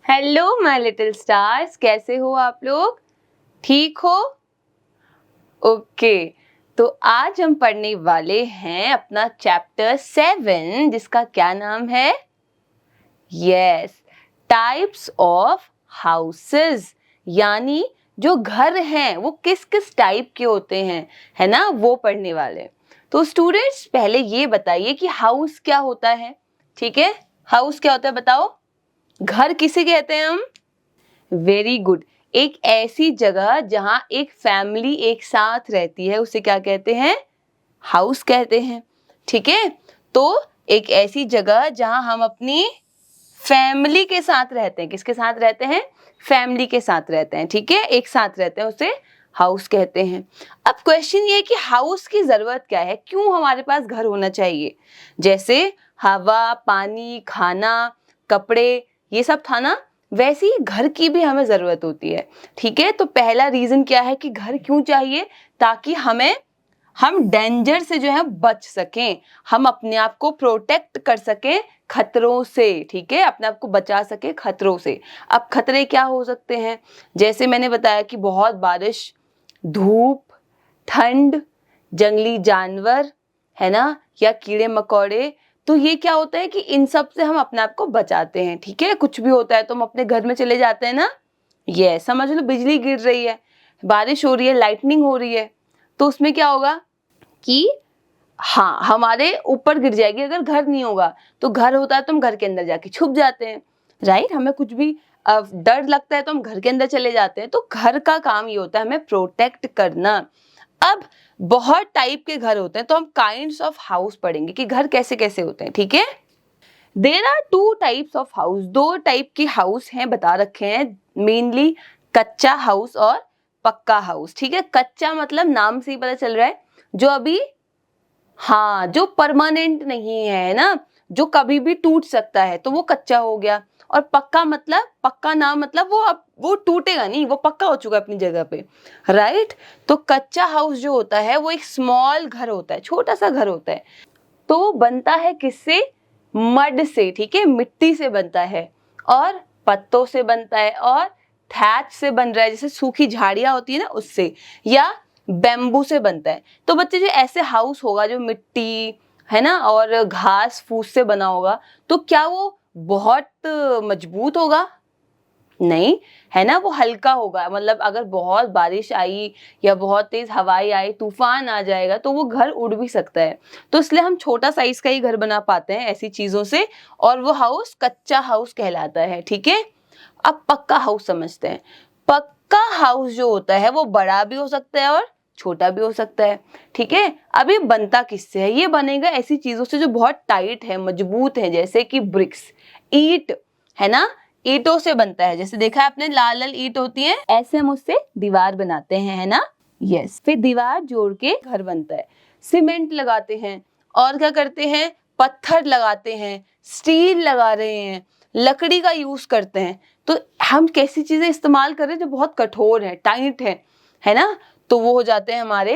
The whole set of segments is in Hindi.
हेलो माय लिटिल स्टार्स, कैसे हो आप लोग? ठीक हो? ओके। तो आज हम पढ़ने वाले हैं अपना चैप्टर 7 जिसका क्या नाम है? Yes, types of houses. यानी जो घर हैं वो किस किस टाइप के होते हैं, है ना, वो पढ़ने वाले। तो स्टूडेंट्स पहले ये बताइए कि हाउस क्या होता है। ठीक है, हाउस क्या होता है बताओ। घर किसे कहते हैं हम? Very good. एक ऐसी जगह जहां एक फैमिली एक साथ रहती है उसे क्या कहते हैं? हाउस कहते हैं। ठीक है, तो एक ऐसी जगह जहां हम अपनी फैमिली के साथ रहते हैं। किसके साथ रहते हैं? फैमिली के साथ रहते हैं। ठीक है, एक साथ रहते हैं, उसे हाउस कहते हैं। अब क्वेश्चन ये है कि हाउस की जरूरत क्या है, क्यों हमारे पास घर होना चाहिए? जैसे हवा, पानी, खाना, कपड़े, ये सब था ना, वैसे ही घर की भी हमें जरूरत होती है। ठीक है, तो पहला रीजन क्या है कि घर क्यों चाहिए? ताकि हम डेंजर से जो है बच सकें, हम अपने आप को प्रोटेक्ट कर सकें खतरों से। ठीक है, अपने आप को बचा सके खतरों से। अब खतरे क्या हो सकते हैं? जैसे मैंने बताया कि बहुत बारिश, धूप, ठंड, जंगली जानवर, है ना, या कीड़े मकोड़े। तो ये क्या होता है कि इन सब से हम अपने आप को बचाते हैं। ठीक है, कुछ भी होता है तो हम अपने घर में चले जाते हैं ना। ये समझ लो, बिजली गिर रही है, बारिश हो रही है, लाइटनिंग हो रही है, तो उसमें क्या होगा कि हाँ, हमारे ऊपर गिर जाएगी। अगर घर नहीं होगा तो घर होता है तो हम घर के अंदर जाके छुप जाते हैं। राइट, हमें कुछ भी डर लगता है तो हम घर के अंदर चले जाते हैं। तो घर का काम ये होता है हमें प्रोटेक्ट करना। अब बहुत टाइप के घर होते हैं, तो हम काइंड्स ऑफ हाउस पढ़ेंगे कि घर कैसे कैसे होते हैं। ठीक है, there are two types of house. दो टाइप के हाउस हैं, बता रखे हैं मेनली, कच्चा हाउस और पक्का हाउस। ठीक है, कच्चा मतलब नाम से ही पता चल रहा है जो अभी, हाँ, जो परमानेंट नहीं है ना, जो कभी भी टूट सकता है, तो वो कच्चा हो गया। और पक्का मतलब, पक्का नाम मतलब वो अब वो टूटेगा नहीं, वो पक्का हो चुका है अपनी जगह पे। राइट, तो कच्चा हाउस जो होता है वो एक स्मॉल घर होता है, छोटा सा घर होता है। तो वो बनता है किससे? मड से। ठीक है, मिट्टी से बनता है, और पत्तों से बनता है, और थैच से बन रहा है, जैसे सूखी झाड़ियां होती है ना उससे, या बेम्बू से बनता है। तो बच्चे, जो ऐसे हाउस होगा जो मिट्टी, है ना, और घास फूस से बना होगा, तो क्या वो बहुत मजबूत होगा? नहीं, है ना, वो हल्का होगा। मतलब अगर बहुत बारिश आई या बहुत तेज हवाई आई, तूफान आ जाएगा, तो वो घर उड़ भी सकता है। तो इसलिए हम छोटा साइज का ही घर बना पाते हैं ऐसी चीजों से, और वो हाउस कच्चा हाउस कहलाता है। ठीक है, अब पक्का हाउस समझते हैं। पक्का हाउस जो होता है वो बड़ा भी हो सकता है और छोटा भी हो सकता है। ठीक है, अब ये बनता किससे है? ये बनेगा ऐसी चीजों से जो बहुत टाइट है, मजबूत है, जैसे कि ब्रिक्स, ईंट, है ना, ईंटों से बनता है। जैसे देखा है आपने, लाल लाल ईंट होती है, ऐसे हम उससे दीवार बनाते हैं, है ना। यस, फिर दीवार जोड़ के घर बनता है। सीमेंट लगाते हैं, और क्या करते हैं? पत्थर लगाते हैं, स्टील लगा रहे हैं, लकड़ी का यूज करते हैं। तो हम कैसी चीजें इस्तेमाल कर रहे हैं जो बहुत कठोर है, टाइट है ना, तो वो हो जाते हैं हमारे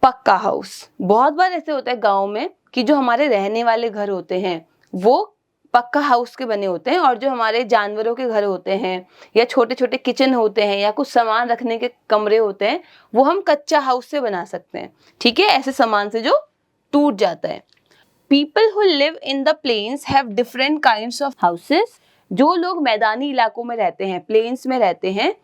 पक्का हाउस। बहुत बार ऐसे होता है गांव में कि जो हमारे रहने वाले घर होते हैं वो पक्का हाउस के बने होते हैं, और जो हमारे जानवरों के घर होते हैं, या छोटे छोटे किचन होते हैं, या कुछ सामान रखने के कमरे होते हैं, वो हम कच्चा हाउस से बना सकते हैं। ठीक है, ऐसे सामान से जो टूट जाता है। People who live in the plains have different kinds of houses. जो लोग मैदानी इलाकों में रहते हैं, प्लेन्स में रहते हैं,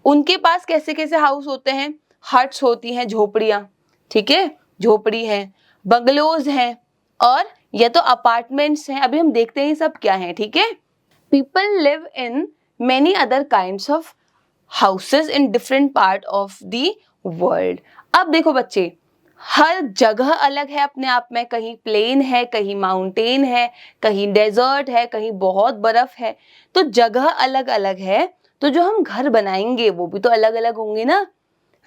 उनके पास कैसे कैसे हाउस होते हैं? हट्स होती हैं, झोपड़ियां। ठीक है, झोपड़ी है, बंगलोज हैं, और या तो अपार्टमेंट्स हैं। अभी हम देखते हैं सब क्या है। ठीक है, people live in many other kinds of houses in different part of the world. अब देखो बच्चे, हर जगह अलग है अपने आप में। कहीं प्लेन है, कहीं माउंटेन है, कहीं डेजर्ट है, कहीं बहुत बर्फ है। तो जगह अलग अलग है, तो जो हम घर बनाएंगे वो भी तो अलग अलग होंगे ना।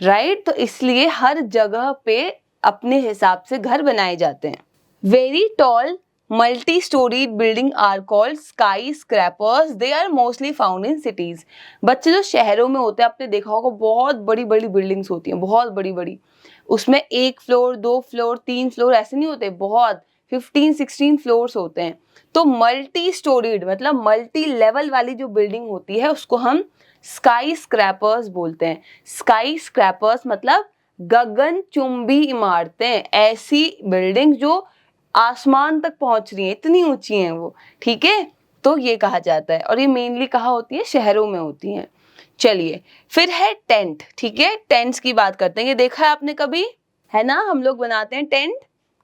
राइट, तो इसलिए हर जगह पे अपने हिसाब से घर बनाए जाते हैं। Very tall multi storeyed building are called skyscrapers. They are mostly found in cities. बच्चे, जो शहरों में होते हैं, आपने देखा होगा बहुत बड़ी बड़ी बिल्डिंग्स होती हैं, बहुत बड़ी बड़ी। उसमें 1 फ्लोर, 2 फ्लोर, 3 फ्लोर ऐसे नहीं होते, बहुत 15-16 फ्लोर्स होते हैं। तो मल्टी स्टोरीड मतलब मल्टी लेवल वाली जो बिल्डिंग होती है उसको हम स्काई स्क्रैपर्स बोलते हैं। स्काई स्क्रैपर्स मतलब गगनचुंबी इमारतें, ऐसी बिल्डिंग जो आसमान तक पहुंच रही हैं, इतनी ऊंची हैं वो, ठीक है, तो ये कहा जाता है। और ये मेनली कहाँ होती है, शहरों में होती हैं। चलिए फिर है टेंट, ठीक है, टेंट्स की बात करते हैं। ये देखा है आपने कभी, है ना, हम लोग बनाते हैं टेंट,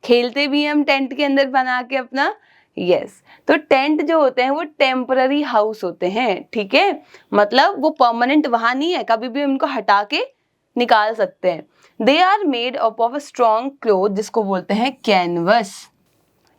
खेलते भी हैं हम टेंट के अंदर बना के अपना, यस। तो टेंट जो होते हैं वो टेम्पररी हाउस होते हैं, ठीक है, मतलब वो परमानेंट वहां नहीं है, कभी भी उनको हटा के निकाल सकते हैं। They are made up of a strong cloth जिसको बोलते हैं कैनवस,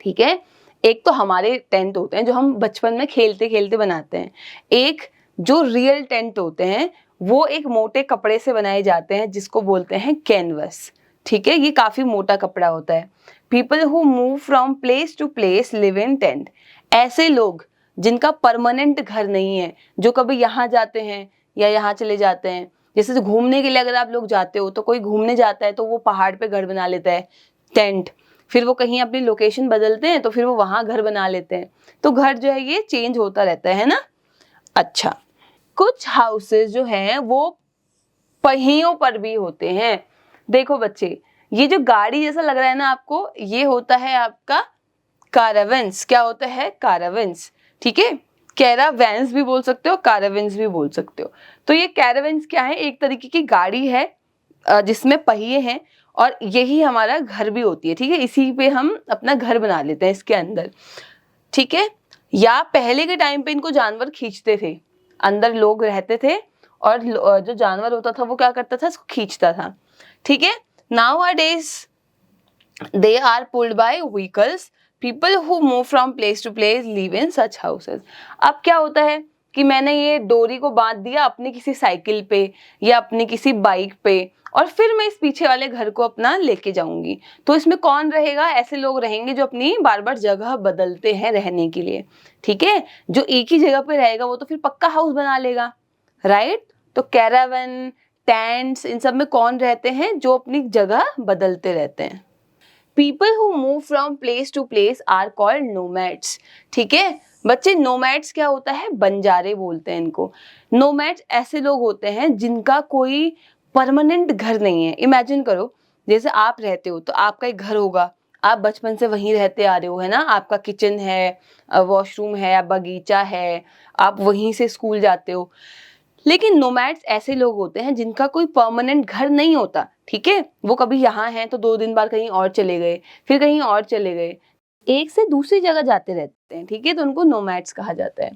ठीक है। एक तो हमारे टेंट होते हैं जो हम बचपन में खेलते खेलते बनाते हैं, एक जो रियल टेंट होते हैं वो एक मोटे कपड़े से बनाए जाते हैं जिसको बोलते हैं कैनवस, ठीक है, ये काफी मोटा कपड़ा होता है। People who move from place to place live in tent, ऐसे लोग जिनका परमानेंट घर नहीं है, जो कभी यहाँ जाते हैं या यहाँ चले जाते हैं, जैसे घूमने के लिए अगर आप लोग जाते हो तो कोई घूमने जाता है तो वो पहाड़ पे घर बना लेता है टेंट, फिर वो कहीं अपनी लोकेशन बदलते हैं तो फिर वो वहां घर बना लेते हैं, तो घर जो है ये चेंज होता रहता है ना। अच्छा, कुछ हाउसेस जो हैं वो पहियों पर भी होते हैं। देखो बच्चे, ये जो गाड़ी जैसा लग रहा है ना आपको, ये होता है आपका कारावेंस। क्या होता है, कारावेंस, ठीक है, कैरावैंस भी बोल सकते हो, कारावेंस भी बोल सकते हो। तो ये कैरावेंस क्या है, एक तरीके की गाड़ी है जिसमें पहिए हैं, और यही हमारा घर भी होती है, ठीक है, इसी पे हम अपना घर बना लेते हैं इसके अंदर, ठीक है। या पहले के टाइम पे इनको जानवर खींचते थे, अंदर लोग रहते थे और जो जानवर होता था वो क्या करता था, इसको खींचता था, ठीक है। Nowadays they are pulled by vehicles, people who move from place to place live in such houses। अब क्या होता है कि मैंने ये डोरी को बांध दिया अपनी किसी साइकिल पे या अपनी किसी बाइक पे, और फिर मैं इस पीछे वाले घर को अपना लेके जाऊंगी, तो इसमें कौन रहेगा, ऐसे लोग रहेंगे जो अपनी बार बार जगह बदलते हैं रहने के लिए, ठीक है। जो एक ही जगह पे रहेगा वो तो फिर पक्का हाउस बना लेगा, राइट। तो कैरावन, टेंट्स, इन सब में कौन रहते हैं, जो अपनी जगह बदलते रहते हैं। People who move from place to place are called nomads, ठीक है बच्चे। नोमैड्स क्या होता है, बंजारे बोलते हैं इनको। नोमैड्स ऐसे लोग होते हैं जिनका कोई परमानेंट घर नहीं है। इमेजिन करो, जैसे आप रहते हो तो आपका एक घर होगा, आप बचपन से वहीं रहते आ रहे हो, है ना, आपका किचन है, वॉशरूम है, बगीचा है, आप वहीं से स्कूल जाते हो। लेकिन नोमैड्स ऐसे लोग होते हैं जिनका कोई परमानेंट घर नहीं होता, ठीक है, वो कभी यहाँ हैं तो 2 दिन बाद कहीं और चले गए, फिर कहीं और चले गए, एक से दूसरी जगह जाते रहते हैं, ठीक है, तो उनको नोमैड्स कहा जाता है।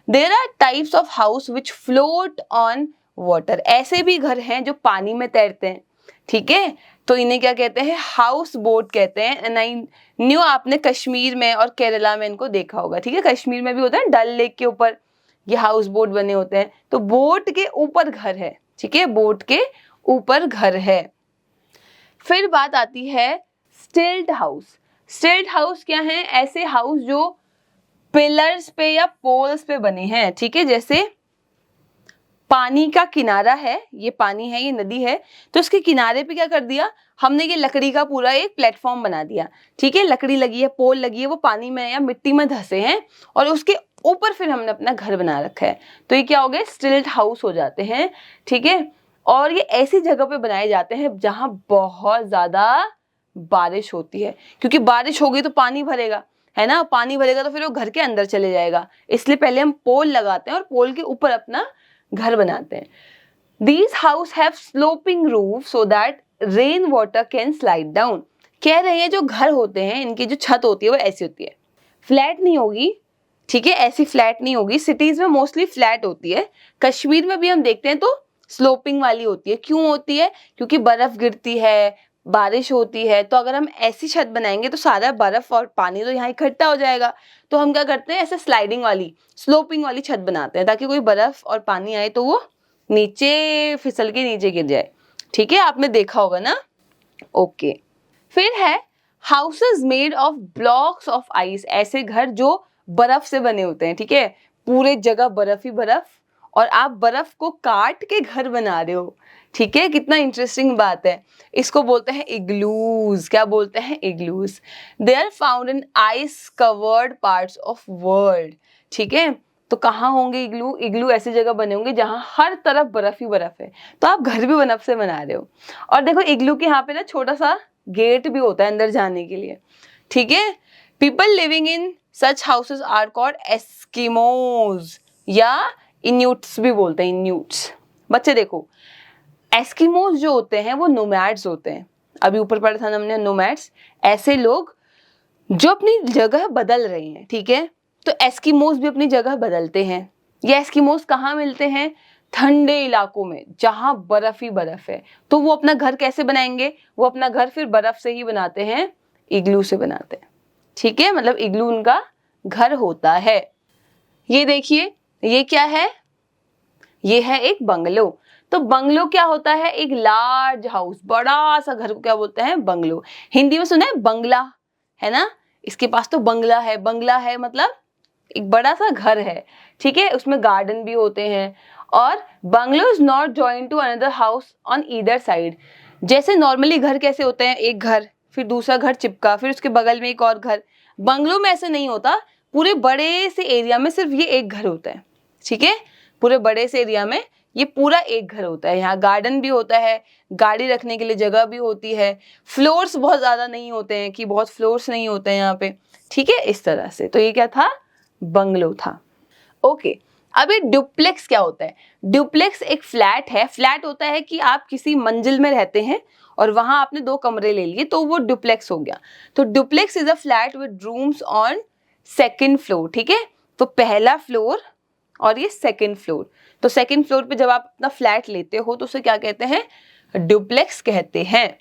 There are types of house which float on water, ऐसे भी घर हैं जो पानी में तैरते हैं, ठीक है, तो इन्हें क्या कहते हैं, हाउस बोट कहते हैं। एंड आई न्यू, आपने कश्मीर में और केरला में इनको देखा होगा, ठीक है, कश्मीर में भी होता है, डल लेक के ऊपर ये हाउस बोट बने होते हैं, तो बोट के ऊपर घर है, ठीक है, बोट के ऊपर घर है। फिर बात आती है स्टिल्ट हाउस। स्टिल्ट हाउस क्या है, ऐसे हाउस जो पिलर्स पे या पोल्स पे बने हैं, ठीक है, जैसे पानी का किनारा है, ये पानी है, ये नदी है, तो इसके किनारे पे क्या कर दिया हमने, ये लकड़ी का पूरा एक प्लेटफॉर्म बना दिया, ठीक है, लकड़ी लगी है, पोल लगी है, वो पानी में या मिट्टी में धंसे हैं, और उसके ऊपर फिर हमने अपना घर बना रखा है, तो ये क्या हो गए, स्टिल्ट हाउस हो जाते हैं, ठीक है। और ये ऐसी जगह पे बनाए जाते हैं जहां बहुत ज्यादा बारिश होती है, क्योंकि बारिश होगी तो पानी भरेगा, है ना, पानी भरेगा तो फिर वो घर के अंदर चले जाएगा, इसलिए पहले हम पोल लगाते हैं और पोल के ऊपर अपना घर बनाते हैं। These house have sloping roof so that rain water can slide down। कह रहे हैं जो घर होते हैं इनकी जो छत होती है वो ऐसी होती है, फ्लैट नहीं होगी, ठीक है, ऐसी फ्लैट नहीं होगी, सिटीज में मोस्टली फ्लैट होती है, कश्मीर में भी हम देखते हैं तो स्लोपिंग वाली होती है। क्यों होती है, क्योंकि बर्फ गिरती है, बारिश होती है, तो अगर हम ऐसी छत बनाएंगे तो सारा बर्फ और पानी तो यहाँ इकट्ठा हो जाएगा, तो हम क्या करते हैं, ऐसे स्लाइडिंग वाली, स्लोपिंग वाली छत बनाते हैं ताकि कोई बर्फ और पानी आए तो वो नीचे फिसल के नीचे गिर जाए, ठीक है, आपने देखा होगा ना, ओके। फिर है houses made of blocks of ice, ऐसे घर जो बर्फ से बने होते हैं, ठीक है, पूरे जगह बर्फ ही बर्फ, और आप बर्फ को काट के घर बना रहे हो, ठीक है, कितना इंटरेस्टिंग बात है। इसको बोलते हैं इग्लूज। क्या बोलते हैं? Igloos. They are found in ice covered parts of world. ठीक है, तो कहाँ होंगे इग्लू? इग्लू ऐसी जगह बने होंगे जहां हर तरफ बर्फ ही बर्फ है। तो आप घर भी बर्फ से बना रहे हो। और देखो इग्लू के यहाँ पे ना छोटा सा गेट भी होता है अंदर जाने के लिए। ठीक है, people living in such houses are called Eskimos या इन्यूट्स भी बोलते हैं, इन्यूट्स। बच्चे देखो, एस्किमोज जो होते हैं वो नोमैड्स होते हैं। अभी ऊपर पढ़ा था हमने नोमैड्स, ऐसे लोग जो अपनी जगह बदल रहे हैं। ठीक है, तो एस्किमोज भी अपनी जगह बदलते हैं। ये एस्किमोज कहाँ मिलते हैं? ठंडे इलाकों में जहां बर्फ ही बर्फ है। तो वो अपना घर कैसे बनाएंगे? वो अपना घर फिर बर्फ से ही बनाते हैं, इग्लू से बनाते हैं। ठीक है, मतलब इग्लू उनका घर होता है। ये देखिए, ये क्या है? ये है एक बंगलो। तो बंगलो क्या होता है? एक लार्ज हाउस, बड़ा सा घर को क्या बोलते हैं? बंगलो। हिंदी में सुना है बंगला, है ना? इसके पास तो बंगला है। बंगला है मतलब एक बड़ा सा घर है। ठीक है, उसमें गार्डन भी होते हैं। और bungalow is not joint to another house on either side. जैसे नॉर्मली घर कैसे होते हैं? एक घर, फिर दूसरा घर चिपका, फिर उसके बगल में एक और घर। बंगलो में ऐसे नहीं होता। पूरे बड़े से एरिया में सिर्फ ये एक घर होता है। ठीक है, पूरे बड़े से एरिया में ये पूरा एक घर होता है। यहाँ गार्डन भी होता है, गाड़ी रखने के लिए जगह भी होती है। फ्लोर्स बहुत ज्यादा नहीं होते हैं, कि बहुत फ्लोर्स नहीं होते हैं यहाँ पे। ठीक है, इस तरह से। तो ये क्या था? बंगलो था। ओके, अब ये डुप्लेक्स क्या होता है? डुप्लेक्स एक फ्लैट है। फ्लैट होता है कि आप किसी मंजिल में रहते हैं और वहां आपने 2 कमरे ले लिए, तो वो डुप्लेक्स हो गया। तो duplex is a flat with rooms on second floor. ठीक है, तो पहला फ्लोर और ये सेकेंड फ्लोर। तो सेकेंड फ्लोर पे जब आप अपना फ्लैट लेते हो तो उसे क्या कहते हैं? डुप्लेक्स कहते हैं।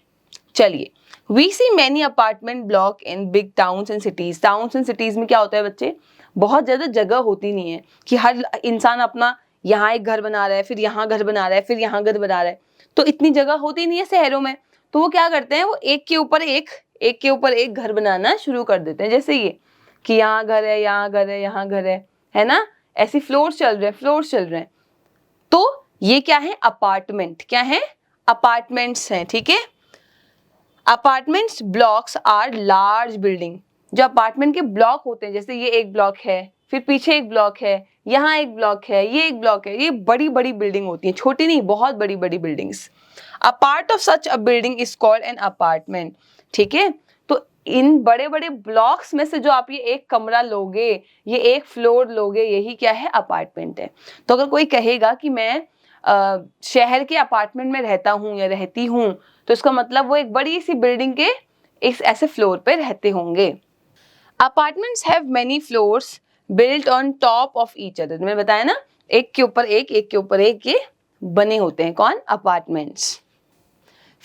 चलिए, we see many apartment block in big towns and cities. Towns and cities में क्या होता है बच्चे? बहुत ज्यादा जगह होती नहीं है कि हर इंसान अपना यहाँ एक घर बना रहा है, फिर यहाँ घर बना रहा है, फिर यहाँ घर बना रहा है। तो इतनी जगह होती नहीं है शहरों में। तो वो क्या करते हैं? वो एक के ऊपर एक घर बनाना शुरू कर देते हैं। जैसे ये कि यहाँ घर है, यहाँ घर है, यहाँ घर है ना? ऐसे फ्लोर्स चल रहे हैं। तो ये क्या है? अपार्टमेंट। क्या है? अपार्टमेंट्स हैं। ठीक है, apartments blocks are large building. जो अपार्टमेंट के ब्लॉक होते हैं, जैसे ये एक ब्लॉक है, फिर पीछे एक ब्लॉक है, यहाँ एक ब्लॉक है, ये एक ब्लॉक है, ये बड़ी बड़ी बिल्डिंग होती है, छोटी नहीं, बहुत बड़ी बड़ी buildings. A part of such a building is called an apartment. ठीक है, तो इन बड़े बड़े ब्लॉक्स में से जो आप ये एक कमरा लोगे, ये एक फ्लोर लोगे, यही क्या है? अपार्टमेंट है। तो अगर कोई कहेगा कि मैं शहर के अपार्टमेंट में रहता हूँ या रहती हूँ, तो इसका मतलब वो एक बड़ी सी बिल्डिंग के एक ऐसे फ्लोर पे रहते होंगे। Apartments have many floors built on top of each other. मैंने बताया ना, एक के ऊपर एक ये बने होते हैं। कौन? अपार्टमेंट्स।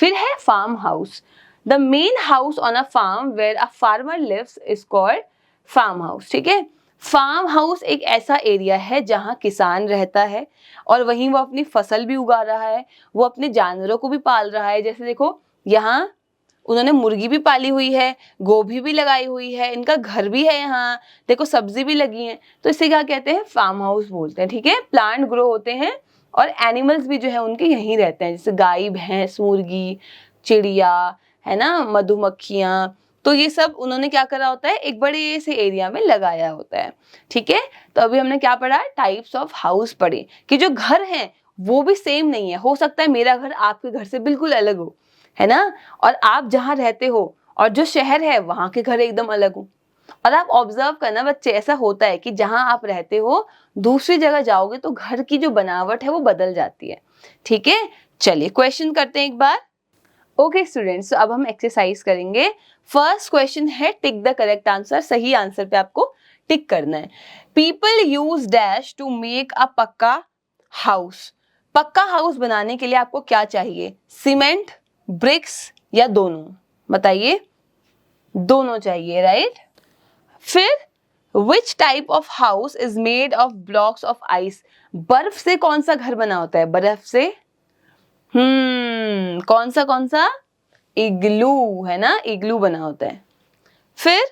फिर है farm house. The main house on a farm where a farmer lives is called farm house. ठीक है, फार्म हाउस एक ऐसा एरिया है जहां किसान रहता है और वहीं वो अपनी फसल भी उगा रहा है, वो अपने जानवरों को भी पाल रहा है। जैसे देखो, यहाँ उन्होंने मुर्गी भी पाली हुई है, गोभी भी लगाई हुई है, इनका घर भी है, यहाँ देखो सब्जी भी लगी है। तो इसे क्या कहते हैं? फार्म हाउस बोलते हैं। ठीक है, प्लांट ग्रो होते हैं और एनिमल्स भी जो है उनके यहीं रहते हैं, जैसे गाय, भैंस, मुर्गी, चिड़िया, है ना, मधुमक्खियाँ। तो ये सब उन्होंने क्या करा होता है? एक बड़े से एरिया में लगाया होता है। ठीक है, तो अभी हमने क्या पढ़ा? टाइप्स ऑफ हाउस पढ़े कि जो घर हैं वो भी सेम नहीं है। हो सकता है मेरा घर आपके घर से बिल्कुल अलग हो, है ना, और आप जहाँ रहते हो और जो शहर है वहां के घर एकदम अलग हो। और आप ऑब्जर्व करना बच्चे, ऐसा होता है कि जहां आप रहते हो दूसरी जगह जाओगे तो घर की जो बनावट है वो बदल जाती है। ठीक है, चलिए क्वेश्चन करते हैं एक बार। ओके स्टूडेंट्स, अब हम एक्सरसाइज करेंगे। फर्स्ट क्वेश्चन है टिक द करेक्ट आंसर। सही आंसर पे आपको टिक करना है। People use dash to make a pucca house. पक्का हाउस बनाने के लिए आपको क्या चाहिए? सीमेंट, ब्रिक्स या दोनों? बताइए। दोनों चाहिए, राइट। फिर which type of house is made of blocks of ice. बर्फ से कौन सा घर बना होता है? बर्फ से कौन सा? इग्लू, है ना, इग्लू बना होता है। फिर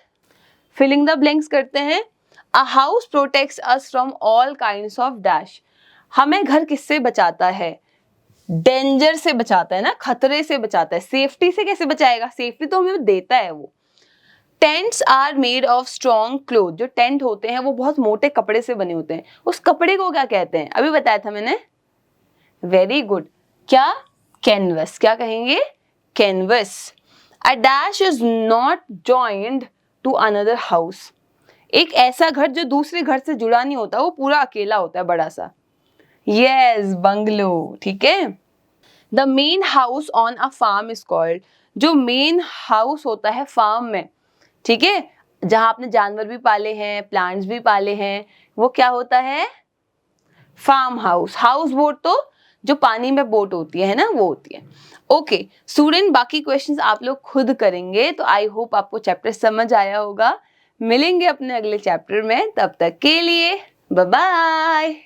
फिलिंग द ब्लैंक्स करते हैं। A house protects us from all kinds of dash. हमें घर किससे बचाता है? डेंजर से बचाता है ना, खतरे से बचाता है। सेफ्टी से कैसे बचाएगा, सेफ्टी तो हमें देता है वो। Tents are made of strong cloth, जो टेंट होते हैं वो बहुत मोटे कपड़े से बने होते हैं, उस कपड़े को क्या कहते हैं, अभी बताया था मैंने। वेरी गुड, क्या, कैनवस, क्या कहेंगे, canvas. A dash is not joined to another house, एक ऐसा घर जो दूसरे घर से जुड़ा नहीं होता, वो पूरा अकेला होता है, बड़ा सा। यस, बंगलो, ठीक है। The main house on a farm is called, जो मेन हाउस होता है फार्म में, ठीक है, जहां आपने जानवर भी पाले हैं, प्लांट्स भी पाले हैं, वो क्या होता है, फार्म हाउस। हाउस बोट तो जो पानी में बोट होती है ना, वो होती है। ओके स्टूडेंट, बाकी क्वेश्चंस आप लोग खुद करेंगे, तो आई होप आपको चैप्टर समझ आया होगा। मिलेंगे अपने अगले चैप्टर में, तब तक के लिए बाय बाय।